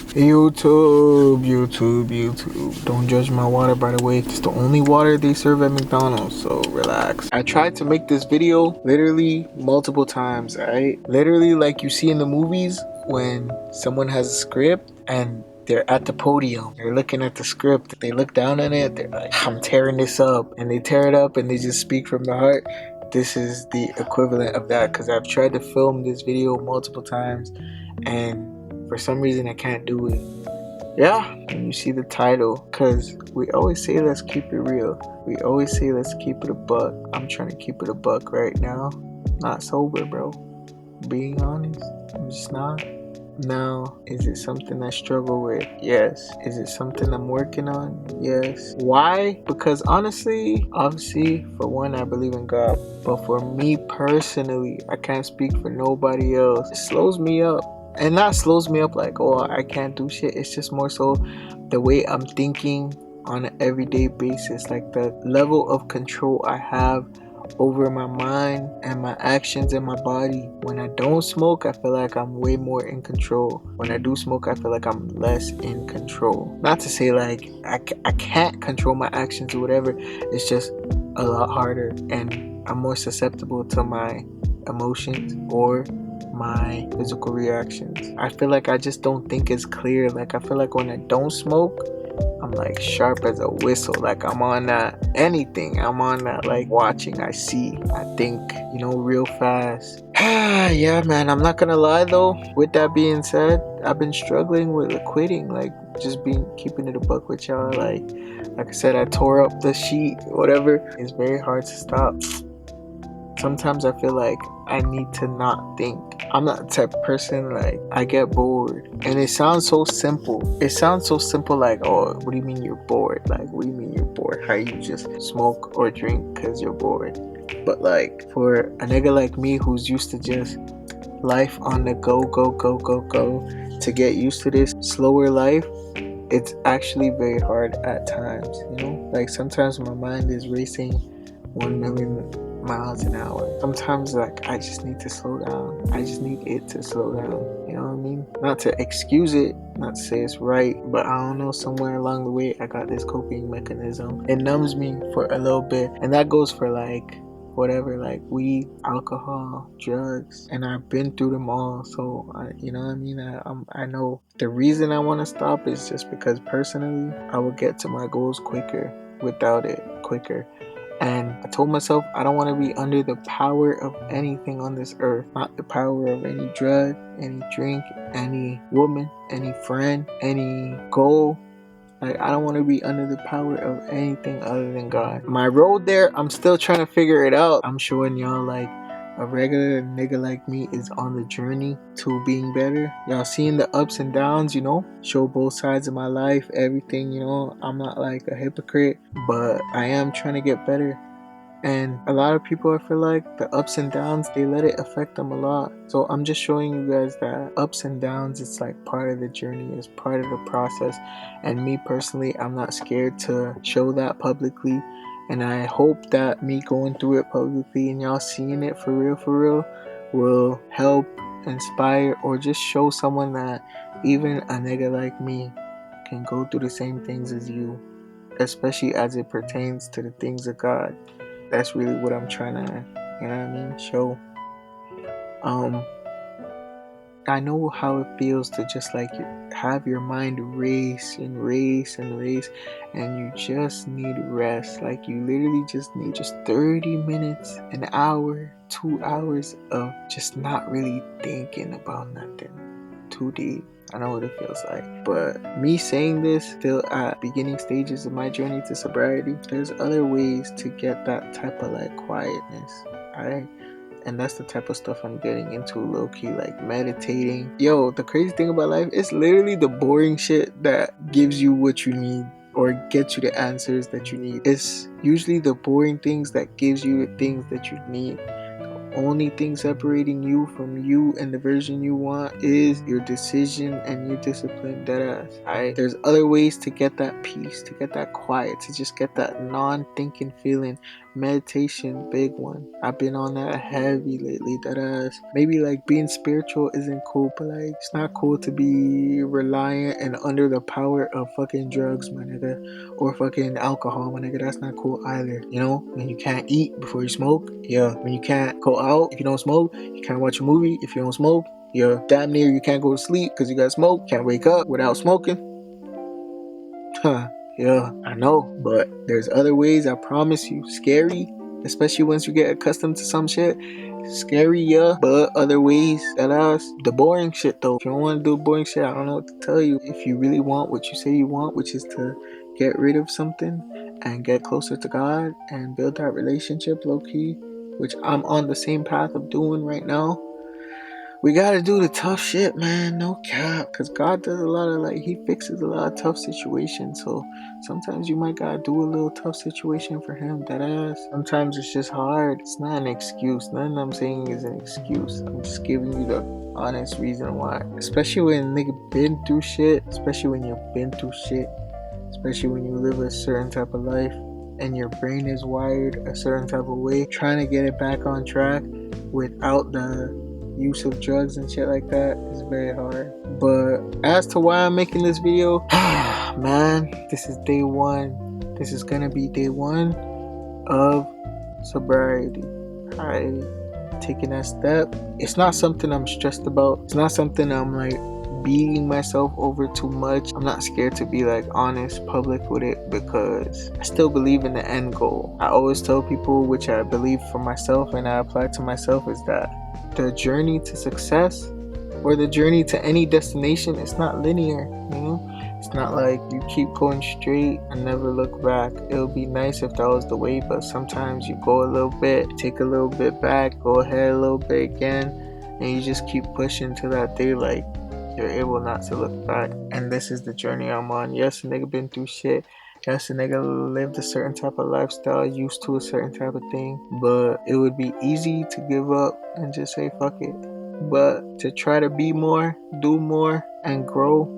YouTube. Don't judge my water, by the way. It's the only water they serve at McDonald's, so relax. I tried to make this video literally multiple times, alright? Literally like you see in the movies when someone has a script and they're at the podium, they're looking at the script, they look down on it, they're like, I'm tearing this up. And they tear it up and they just speak from the heart. This is the equivalent of that, because I've tried to film this video multiple times and for some reason I can't do it. Yeah, and you see the title, because we always say let's keep it real. We always say let's keep it a buck. I'm trying to keep it a buck right now. Not sober, bro. Being honest, I'm just not. Now, is it something I struggle with? Yes. Is it something I'm working on? Yes. Why? Because honestly, obviously, for one, I believe in God. But for me personally, I can't speak for nobody else. It slows me up. And not slows me up like, oh, I can't do shit. It's just more so the way I'm thinking on an everyday basis. Like the level of control I have over my mind and my actions and my body. When I don't smoke, I feel like I'm way more in control. When I do smoke, I feel like I'm less in control. Not to say like I can't control my actions or whatever. It's just a lot harder, and I'm more susceptible to my emotions or my physical reactions. I feel like I just don't think as clear. Like I feel like when I don't smoke, I'm like sharp as a whistle. Like I'm on that anything. I'm on that like watching. I see. I think, real fast. Yeah, man. I'm not gonna lie though. With that being said, I've been struggling with quitting. Like just keeping it a buck with y'all. Like I said, I tore up the sheet. Whatever. It's very hard to stop. Sometimes I feel like I need to not think. I'm not the type of person, like, I get bored. And it sounds so simple. It sounds so simple, like, oh, what do you mean you're bored? Like, what do you mean you're bored? How you just smoke or drink because you're bored? But, like, for a nigga like me who's used to just life on the go, to get used to this slower life, it's actually very hard at times, Like, sometimes my mind is racing 1 million miles an hour. Sometimes like I just need to slow down. I just need it to slow down. You know what I mean? Not to excuse it, not to say it's right, but I don't know, somewhere along the way I got this coping mechanism. It numbs me for a little bit, and that goes for like whatever, like weed, alcohol, drugs, and I've been through them all. So you know what I mean? I know the reason I want to stop is just because personally I will get to my goals quicker without it, quicker. And I told myself I don't want to be under the power of anything on this earth. Not the power of any drug, any drink, any woman, any friend, any goal. Like, I don't want to be under the power of anything other than God. My road there, I'm still trying to figure it out. I'm showing y'all like a regular nigga like me is on the journey to being better. Y'all seeing the ups and downs, show both sides of my life, everything, I'm not like a hypocrite, but I am trying to get better. And a lot of people, I feel like the ups and downs, they let it affect them a lot. So I'm just showing you guys that ups and downs, it's like part of the journey, it's part of the process. And me personally, I'm not scared to show that publicly. And I hope that me going through it publicly and y'all seeing it for real, will help, inspire, or just show someone that even a nigga like me can go through the same things as you, especially as it pertains to the things of God. That's really what I'm trying to, show. I know how it feels to just like have your mind race, and you just need rest. Like you literally just need just 30 minutes, an hour, 2 hours of just not really thinking about nothing too deep. I know what it feels like. But me saying this still at beginning stages of my journey to sobriety, there's other ways to get that type of like quietness, alright? And that's the type of stuff I'm getting into low-key, like meditating. Yo, the crazy thing about life, it's literally the boring shit that gives you what you need or gets you the answers that you need. It's usually the boring things that gives you the things that you need. Only thing separating you from you and the version you want is your decision and your discipline, deadass. Alright, there's other ways to get that peace, to get that quiet, to just get that non-thinking feeling Meditation, big one. I've been on that heavy lately. That ass. Maybe like being spiritual isn't cool, but like it's not cool to be reliant and under the power of fucking drugs, my nigga, or fucking alcohol, my nigga. That's not cool either. You know, when you can't eat before you smoke, yeah. When you can't go out if you don't smoke, you can't watch a movie if you don't smoke. Yeah, damn near you can't go to sleep because you got smoke. Can't wake up without smoking. Huh. Yeah, I know, but there's other ways, I promise you. Scary, especially once you get accustomed to some shit. Scary, yeah, but other ways, that ass. The boring shit, though. If you don't want to do boring shit, I don't know what to tell you. If you really want what you say you want, which is to get rid of something and get closer to God and build that relationship low-key, which I'm on the same path of doing right now, we gotta do the tough shit, man. No cap. Because God does a lot of, like, He fixes a lot of tough situations. So sometimes you might gotta do a little tough situation for Him. That ass. Sometimes it's just hard. It's not an excuse. Nothing I'm saying is an excuse. I'm just giving you the honest reason why. Especially when nigga been through shit. Especially when you've been through shit. Especially when you live a certain type of life and your brain is wired a certain type of way. Trying to get it back on track without the use of drugs and shit like that is very hard. But as to why I'm making this video, man, this is day one. This is gonna be day one of sobriety. I taking that step. It's not something I'm stressed about. It's not something I'm like beating myself over too much. I'm not scared to be like honest public with it because I still believe in the end goal. I always tell people, which I believe for myself and I apply to myself, is that the journey to success or the journey to any destination is not linear, you know? It's not like you keep going straight and never look back. It would be nice if that was the way, but sometimes you go a little bit, take a little bit back, go ahead a little bit again, and you just keep pushing to that day like you're able not to look back. And this is the journey I'm on. Yes, a nigga been through shit. Yes, a nigga lived a certain type of lifestyle, used to a certain type of thing, but it would be easy to give up and just say fuck it. But to try to be more, do more, and grow,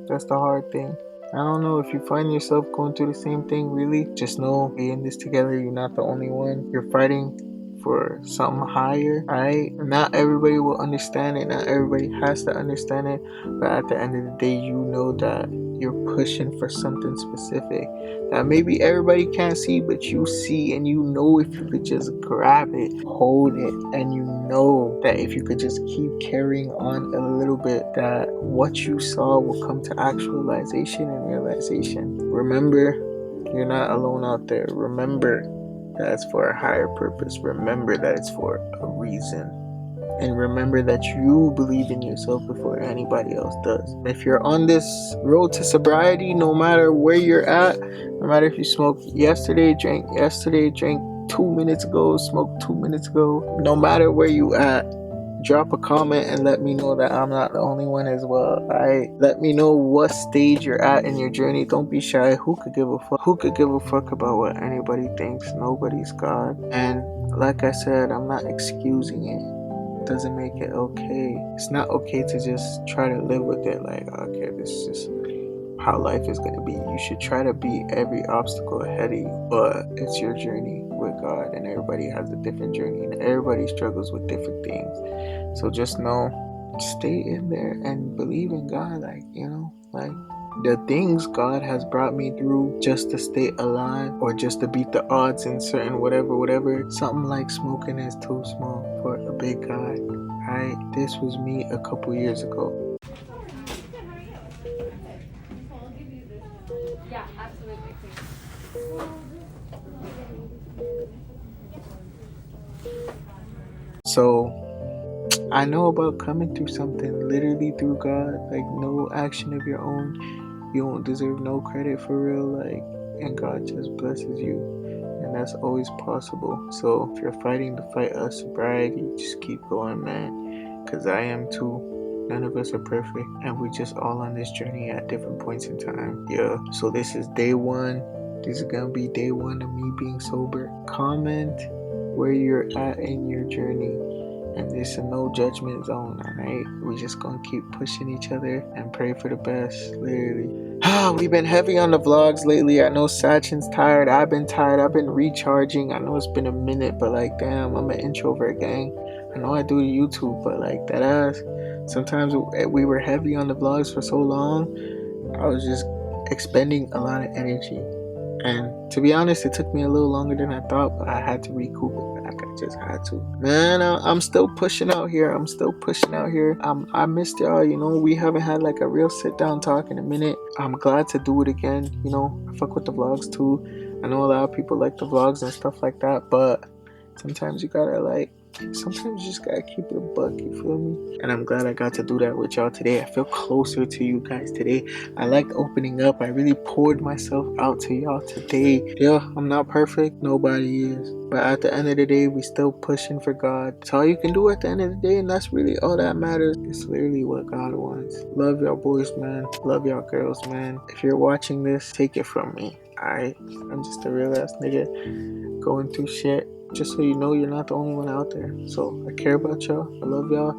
that's the hard thing. I don't know if you find yourself going through the same thing, really. Just know, be in this together. You're not the only one. You're fighting for something higher, alright? Not everybody will understand it. Not everybody has to understand it. But at the end of the day, you know that you're pushing for something specific that maybe everybody can't see, but you see, and you know if you could just grab it, hold it, and you know that if you could just keep carrying on a little bit, that what you saw will come to actualization and realization. Remember, you're not alone out there. Remember that it's for a higher purpose. Remember that it's for a reason. And remember that you believe in yourself before anybody else does. If you're on this road to sobriety, no matter where you're at, no matter if you smoked yesterday, drank 2 minutes ago, smoked 2 minutes ago, no matter where you at, drop a comment and let me know that I'm not the only one as well. Alright, let me know what stage you're at in your journey. Don't be shy. Who could give a fuck? Who could give a fuck about what anybody thinks? Nobody's God. And like I said, I'm not excusing it. Doesn't make it okay. It's not okay to just try to live with it like, okay, this is just how life is going to be. You should try to beat every obstacle ahead of you, but it's your journey with God, and everybody has a different journey, and everybody struggles with different things. So just know, stay in there and believe in God. Like, you know, like the things God has brought me through just to stay alive or just to beat the odds in certain whatever, something like smoking is too small for a big guy. Alright, this was me a couple years ago. Yeah, absolutely. So I know about coming through something literally through God, like no action of your own. You don't deserve no credit for real, like, and God just blesses you, and that's always possible. So if you're fighting the fight of sobriety, just keep going, man, because I am too. None of us are perfect, and we just all on this journey at different points in time. Yeah, so this is day one. This is gonna be day one of me being sober. Comment where you're at in your journey. and it's a no judgment zone, alright? We just gonna keep pushing each other and pray for the best, literally. We've been heavy on the vlogs lately. I know Sachin's tired. I've been tired. I've been recharging. I know it's been a minute, but like, damn, I'm an introvert, gang. I know I do YouTube, but like that ass. Sometimes we were heavy on the vlogs for so long. I was just expending a lot of energy. And to be honest, it took me a little longer than I thought, but I had to recoup it back. I just had to. Man, I'm still pushing out here. I'm still pushing out here. I missed y'all. You know, we haven't had like a real sit down talk in a minute. I'm glad to do it again. You know, I fuck with the vlogs too. I know a lot of people like the vlogs and stuff like that, but sometimes you sometimes you just gotta keep it a buck, you feel me? And I'm glad I got to do that with y'all today. I feel closer to you guys today. I liked opening up. I really poured myself out to y'all today. Yeah, I'm not perfect. Nobody is. But at the end of the day, we still pushing for God. That's all you can do at the end of the day, and that's really all that matters. It's literally what God wants. Love y'all boys, man. Love y'all girls, man. If you're watching this, take it from me. Alright? I'm just a real ass nigga going through shit. Just so you know, you're not the only one out there. So I care about y'all. I love y'all.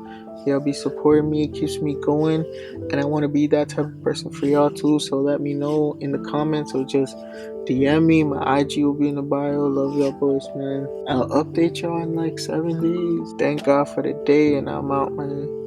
Y'all be supporting me. It keeps me going. And I want to be that type of person for y'all too. So let me know in the comments or just DM me. My IG will be in the bio. Love y'all boys, man. I'll update y'all in like 7 days. Thank God for the day, and I'm out, man.